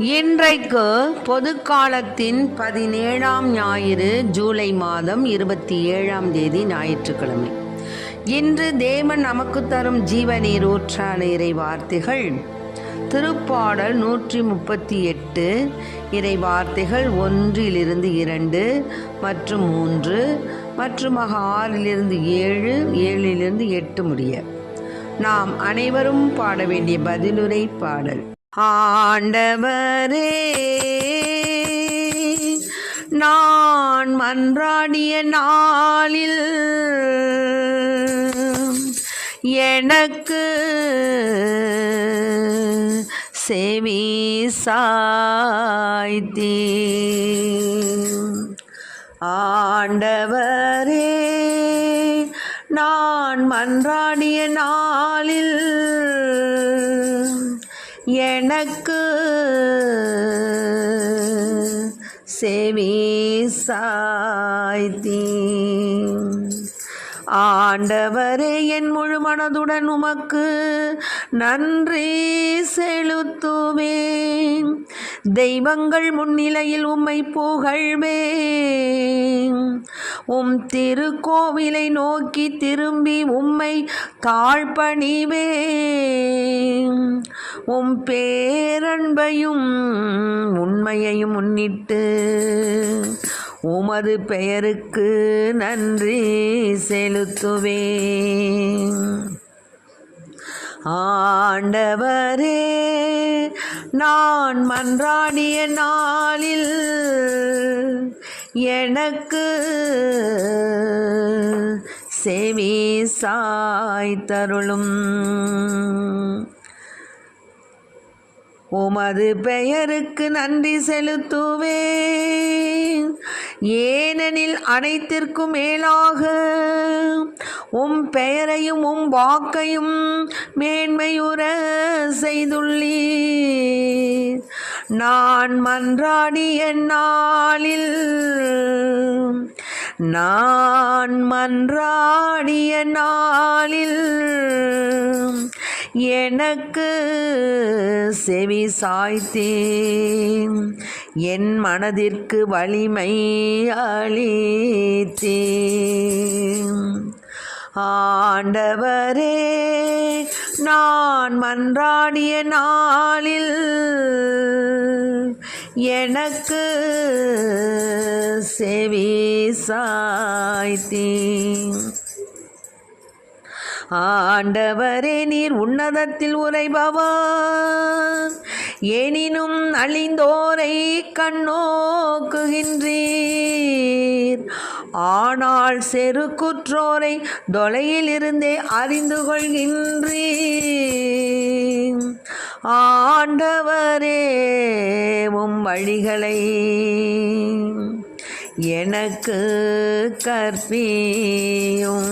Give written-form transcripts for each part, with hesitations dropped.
இன்றைக்கு பொதுக்காலத்தின் 17ஆம் ஞாயிறு, ஜூலை மாதம் 27ஆம் தேதி ஞாயிற்றுக்கிழமை. இன்று தேவன் நமக்கு தரும் ஜீவநீர் ஊற்றான இறை வார்த்தைகள் திருப்பாடல் 138 இறை வார்த்தைகள் 1-2 மற்றும் 3 மற்றும் 6-7, 7-8 முடிய. நாம் அனைவரும் பாட வேண்டிய பதிலுரை பாடல். ஆண்டவரே, நான் மன்றாடிய நாளில் எனக்கு செவி சாய்த்தீர். ஆண்டவரே, நான் மன்றாடிய நாளில் எனக்கு செவி சாய்த்தீர். ஆண்டவரே, என் முழு மனதுடன் உமக்கு நன்றி செலுத்துவேன். தெய்வங்கள் முன்னிலையில் உம்மை புகழ்வேன். உம் திருக்கோவிலை நோக்கி திரும்பி உம்மை தாழ்பணிவேன். உம் பேரன்பையும் உண்மையையும் முன்னிட்டு உமது பெயருக்கு நன்றி செலுத்துவேன். ஆண்டவரே, நான் மன்றாடிய நாளில் எனக்கு செவி சாய்த்தருளும். உமது பெயருக்கு நன்றி செலுத்துவேன். ஏனெனில் அனைத்திற்கும் மேலாக உம் பெயரையும் உம் வாக்கையும் மேன்மையுற செய்துள்ளீர். நான் மன்றாடிய நாளில் எனக்கு செவி சாய்த்தேன். என் மனதிற்கு வலிமை அளித்தேன். ஆண்டவரே, நான் மன்றாடிய நாளில் எனக்கு செவி சாய்த்தீர். ஆண்டவரே, நீர் உன்னதத்தில் உறைபவர். எனினும் அழிந்தோரை கண்ணோக்குகின்றீர். ஆனால் செருக்குற்றோரை தொலையிலிருந்தே அறிந்து கொள்கின்றீர். ஆண்டவரே, உம் வழிகளை எனக்கு கற்பியும்.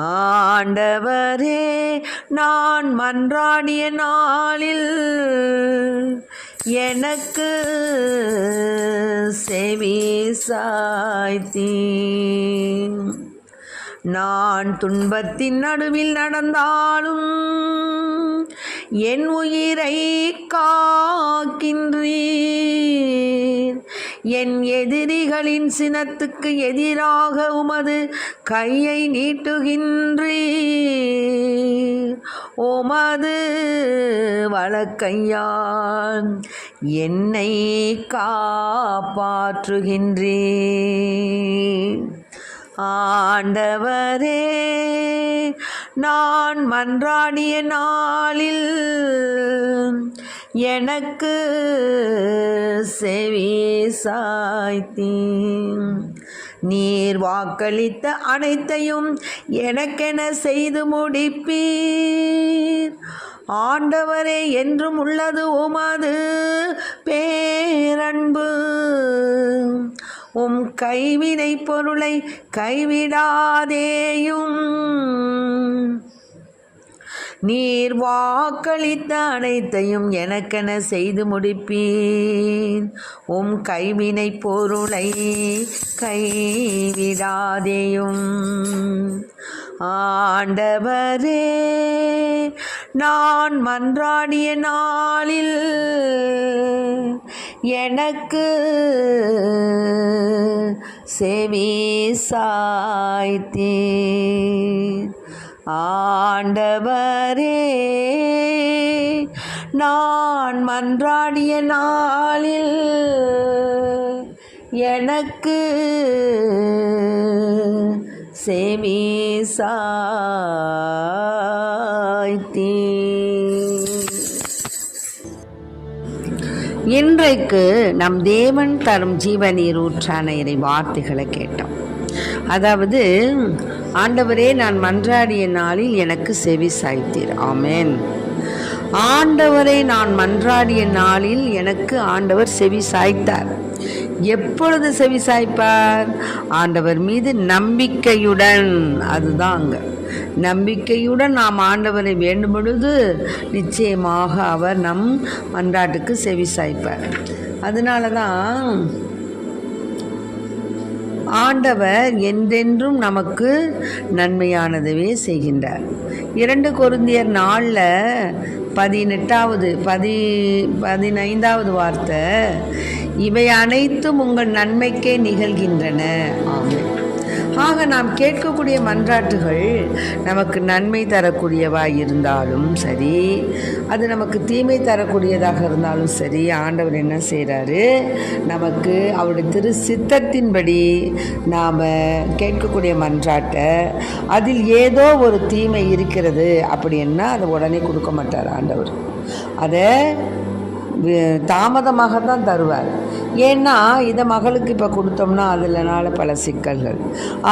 ஆண்டவரே, நான் மன்றாடிய நாளில் எனக்கு செவி சாய்த்தீர். நான் துன்பத்தின் நடுவில் நடந்தாலும் என் உயிரை காக்கின்றீர். என் எதிரிகளின் சினத்துக்கு எதிராக உமது கையை நீட்டுகின்றீர். உமது வலக்கையால் என்னை காப்பாற்றுகின்றீர். ஆண்டவரே, நான் மன்றாடிய நாளில் எனக்கு செவி சாய்த்தீர். நீர் வாக்களித்த அனைத்தையும் எனக்கென செய்து முடிப்பீர். ஆண்டவரே, என்றும் உள்ளது உமது பேரன்பு. உம் கைவினை பொருளை கைவிடாதேயும். நீர் வாக்களித்த அனைத்தையும் எனக்கென செய்து முடிப்பீர். உம் கைவினை பொருளை கைவிடாதேயும். ஆண்டவரே, நான் மன்றாடிய நாளில் எனக்கு செவி சாய்த்தீர். ஆண்டவரே, நான் மன்றாடிய நாளில் எனக்கு செவி சாய்த்தீர். இன்றைக்கு நம் தேவன் தரும் ஜீவநீர் ஊற்றான இறை வார்த்தைகளை கேட்டோம். அதாவது, ஆண்டவரே, நான் மன்றாடிய நாளில் எனக்கு செவி சாய்த்தீர். ஆமென். ஆண்டவரை நான் மன்றாடிய நாளில் எனக்கு ஆண்டவர் செவி சாய்த்தார். எப்பொழுது செவி சாய்ப்பார்? ஆண்டவர் மீது நம்பிக்கையுடன். அதுதான் அங்க நம்பிக்கையுடன் நாம் ஆண்டவரை வேண்டும் பொழுது நிச்சயமாக அவர் நம் மன்றாட்டுக்கு செவி சாய்ப்பார். அதனால தான் ஆண்டவர் என்றென்றும் நமக்கு நன்மையானதவே செய்கின்றார். 2 கொரிந்தியர் 4:18-15 வார்த்தை, இவை அனைத்தும் உங்கள் நன்மைக்கே நிகழ்கின்றன. ஆமென். ஆக நாம் கேட்கக்கூடிய மன்றாட்டுகள் நமக்கு நன்மை தரக்கூடியவாய் இருந்தாலும் சரி, அது நமக்கு தீமை தரக்கூடியதாக இருந்தாலும் சரி, ஆண்டவர் என்ன செய்கிறாரு? நமக்கு அவருடைய திரு சித்தத்தின்படி நாம் கேட்கக்கூடிய மன்றாட்டை, அதில் ஏதோ ஒரு தீமை இருக்கிறது அப்படின்னா அதை உடனே கொடுக்க மாட்டார் ஆண்டவர். அதை தாமதமாக தான் தருவார். ஏன்னா இதை மகளுக்கு இப்போ கொடுத்தோம்னா அதில்னால பல சிக்கல்கள்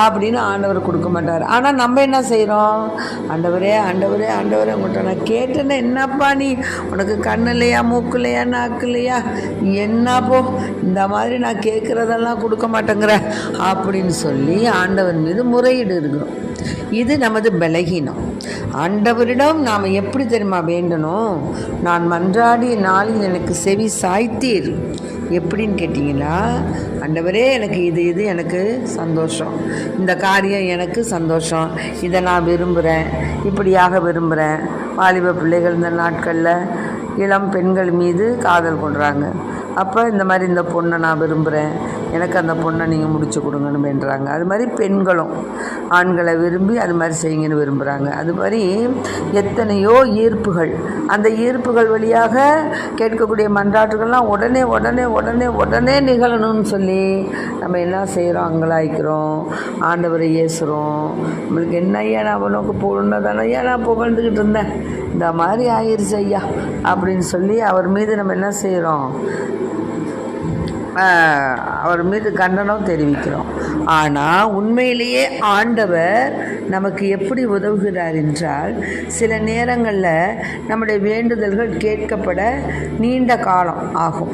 அப்படின்னு ஆண்டவர் கொடுக்க மாட்டார். ஆனால் நம்ம என்ன செய்கிறோம்? ஆண்டவரே ஆண்டவரே ஆண்டவரே, உங்கள்கிட்ட நான் கேட்டேன்னா என்னப்பா, நீ உனக்கு கண்ணு இல்லையா, மூக்கு இல்லையா, நாக்கு இல்லையா, என்னப்போ இந்த மாதிரி நான் கேட்குறதெல்லாம் கொடுக்க மாட்டேங்கிற அப்படின்னு சொல்லி ஆண்டவர் மீது முறையீடு இருக்கிறோம். இது நமது பலகீனம். ஆண்டவரிடம் நாம் எப்படி தெரியுமா வேண்டணும்? நான் மன்றாடிய நாளில் எனக்கு செவி சாய்த்தீர். எப்படின்னு கேட்டிங்கன்னா, ஆண்டவரே, எனக்கு இது எனக்கு சந்தோஷம், இந்த காரியம் எனக்கு சந்தோஷம், இதை நான் விரும்புகிறேன், இப்படியாக விரும்புகிறேன். வாலிப பிள்ளைகள் இந்த நாட்களில் இளம் பெண்கள் மீது காதல் கொள்கிறாங்க. அப்போ இந்த மாதிரி இந்த பொண்ணை நான் விரும்புகிறேன், எனக்கு அந்த பொண்ணை நீங்கள் முடிச்சு கொடுங்கன்னு வேண்டுறாங்க. அது மாதிரி பெண்களும் ஆண்களை விரும்பி அது மாதிரி செய்யுங்கன்னு விரும்புகிறாங்க. அது மாதிரி எத்தனையோ ஈர்ப்புகள், அந்த ஈர்ப்புகள் வழியாக கேட்கக்கூடிய மன்றாட்டுகள்லாம் உடனே உடனே உடனே உடனே நிகழணும்னு சொல்லி நம்ம என்ன செய்கிறோம்? அங்கலாய்க்கிறோம், ஆண்டவரை ஏசுகிறோம். நம்மளுக்கு என்ன ஐயா, நான் உனக்கு பொண்ணதானே ஐயா நான் புகழ்ந்துக்கிட்டு இருந்தேன், இந்த மாதிரி ஆயிடுச்சு ஐயா அப்படின்னு சொல்லி அவர் மீது நம்ம என்ன செய்கிறோம்? அவர் மீது கண்டனம் தெரிவிக்கிறோம். ஆனால் உண்மையிலேயே ஆண்டவர் நமக்கு எப்படி உதவுகிறார் என்றால், சில நேரங்களில் நம்முடைய வேண்டுதல்கள் கேட்கப்பட நீண்ட காலம் ஆகும்.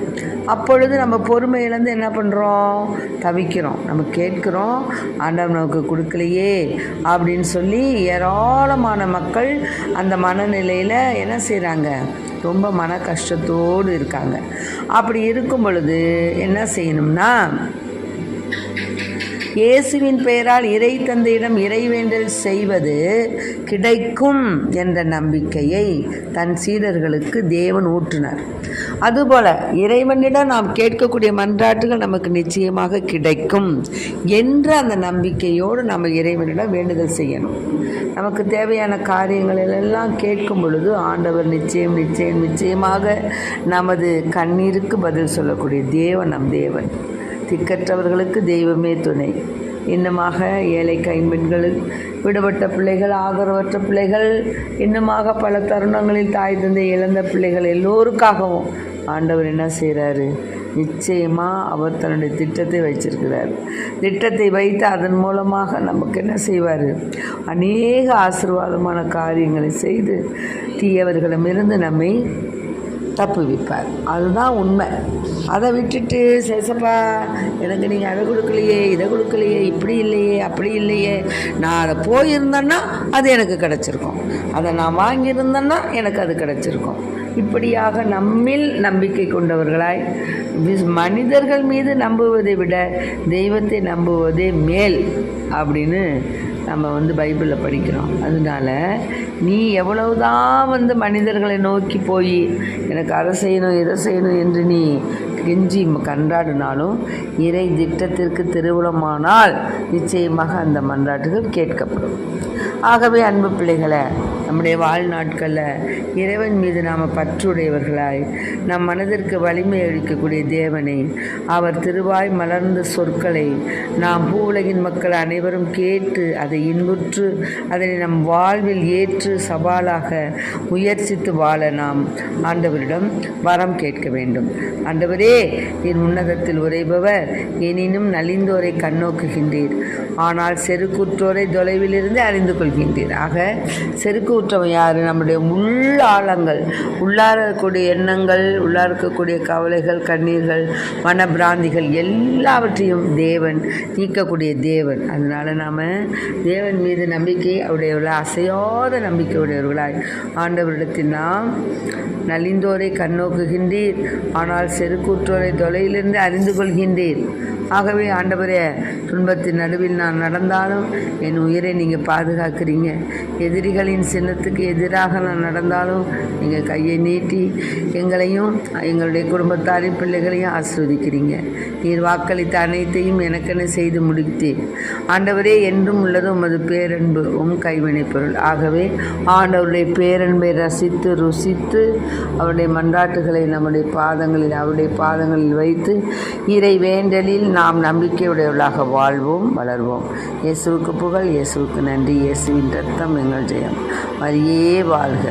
அப்பொழுது நம்ம பொறுமை இழந்து என்ன பண்ணுறோம்? தவிக்கிறோம். நம்ம கேட்குறோம், ஆண்டவர் நமக்கு கொடுக்கலையே அப்படின்னு சொல்லி ஏராளமான மக்கள் அந்த மனநிலையில் என்ன செய்கிறாங்க? ரொம்ப மன கஷ்டத்தோடு இருக்காங்க. அப்படி இருக்கும் பொழுது என்ன செய்யணும்னா, இயேசுவின் பெயரால் இறை தந்தையிடம் இறைவேண்டல் செய்வது கிடைக்கும் என்ற நம்பிக்கையை தன் சீடர்களுக்கு தேவன் ஊற்றினார். அதுபோல் இறைவனிடம் நாம் கேட்கக்கூடிய மன்றாட்டுகள் நமக்கு நிச்சயமாக கிடைக்கும் என்ற அந்த நம்பிக்கையோடு நம்ம இறைவனிடம் வேண்டுதல் செய்யணும். நமக்கு தேவையான காரியங்களெல்லாம் கேட்கும் பொழுது ஆண்டவர் நிச்சயமாக நமது கண்ணீருக்கு பதில் சொல்லக்கூடிய தேவன் நம் தேவன். திக்கற்றவர்களுக்கு தெய்வமே துணை. இன்னுமாக ஏழை கைம்பெண்கள், விடுபட்ட பிள்ளைகள், ஆதரவற்ற பிள்ளைகள், இன்னுமாக பல தருணங்களில் தாய் தந்தை இழந்த பிள்ளைகள் எல்லோருக்காகவும் ஆண்டவர் என்ன செய்கிறாரு? நிச்சயமாக அவர் தன்னுடைய திட்டத்தை வைச்சிருக்கிறார். திட்டத்தை வைத்து அதன் மூலமாக நமக்கு என்ன செய்வார்? அநேக ஆசீர்வாதமான காரியங்களை செய்து தீயவர்களிடமிருந்து நம்மை தப்புவிப்பார். அதுதான் உண்மை. அதை விட்டுட்டு சேசப்பா எனக்கு நீங்கள் அதை கொடுக்கலையே, இதை கொடுக்கலையே, இப்படி இல்லையே, அப்படி இல்லையே, நான் அதை போயிருந்தேன்னா அது எனக்கு கிடச்சிருக்கும், அதை நான் வாங்கியிருந்தேன்னா எனக்கு அது கிடச்சிருக்கும், இப்படியாக நம்மில் நம்பிக்கை கொண்டவர்களாய் மனிதர்கள் மீது நம்புவதை விட தெய்வத்தை நம்புவதே மேல் அப்படின்னு நம்ம பைபிளில் படிக்கிறோம். அதனால நீ எவ்வளவுதான் மனிதர்களை நோக்கி போய் எனக்கு அதை செய்யணும் இதை செய்யணும் என்று நீ கெஞ்சி கன்றாடினாலும் இறை திட்டத்திற்கு திருவுளமானால் நிச்சயமாக அந்த மன்றாட்டுகள் கேட்கப்படும். ஆகவே அன்பு பிள்ளைகளை, நம்முடைய வாழ்நாட்களில் இறைவன் மீது நாம் பற்றுடையவர்களாய் நம் மனதிற்கு வலிமை அளிக்கக்கூடிய தேவனை, அவர் திருவாய் மலர்ந்த சொற்களை நாம் பூவுலகின் மக்கள் அனைவரும் கேட்டு அதை இன்புற்று அதனை நம் வாழ்வில் ஏற்று சவாலாக முயற்சித்து வாழ நாம் ஆண்டவரிடம் வரம் கேட்க வேண்டும். ஆண்டவரே, என் உன்னதத்தில் உரைபவர், எனினும் நலிந்தோரை கண்ணோக்குகின்றீர், ஆனால் செருக்குற்றோரை தொலைவிலிருந்து அறிந்து கொள்கின்றீர். ஆக செருக்குற்றவன் யார்? நம்முடைய உள்ளாழங்கள், உள்ளார இருக்கக்கூடிய எண்ணங்கள், உள்ளார இருக்கக்கூடிய கவலைகள், கண்ணீர்கள், மனப்பிராந்திகள் எல்லாவற்றையும் தேவன் நீக்கக்கூடிய தேவன். அதனால் நாம் தேவன் மீது நம்பிக்கை உடையவர்களாய், அசையாத நம்பிக்கை உடையவர்களாய் ஆண்டவரிடத்தில் நாம் நலிந்தோரை கண்ணோக்குகின்றீர், ஆனால் செருக்குற்றோரை தொலையிலிருந்து அறிந்து கொள்கின்றீர். ஆகவே ஆண்டவரே, துன்பத்தின் நடுவில் நான் நடந்தாலும் என் உயிரை நீங்கள் பாதுகாக்கிறீங்க. எதிரிகளின் சின்னத்துக்கு எதிராக நான் நடந்தாலும் நீங்கள் கையை நீட்டி எங்களையும் எங்களுடைய குடும்பத்தாரின் பிள்ளைகளையும் ஆசீர்வதிக்கிறீங்க. நீர் வாக்களித்த அனைத்தையும் எனக்கென செய்து முடித்தேன். ஆண்டவரே, என்றும் உள்ளது உமது பேரன்பு கைவினை பொருள். ஆகவே ஆண்டவருடைய பேரன்பை ரசித்து ருசித்து அவருடைய மன்றாட்டுகளை நம்முடைய பாதங்களில், அவருடைய பாதங்களில் வைத்து இறை வேண்டலில் நாம் நம்பிக்கையுடையவர்களாக வாழ்வோம், வளர்வோம். இயேசுவுக்கு புகழ், இயேசுவுக்கு நன்றி. இயேசுவின் ரத்தம் எங்கள் ஜெயம். மரியே வாழ்க.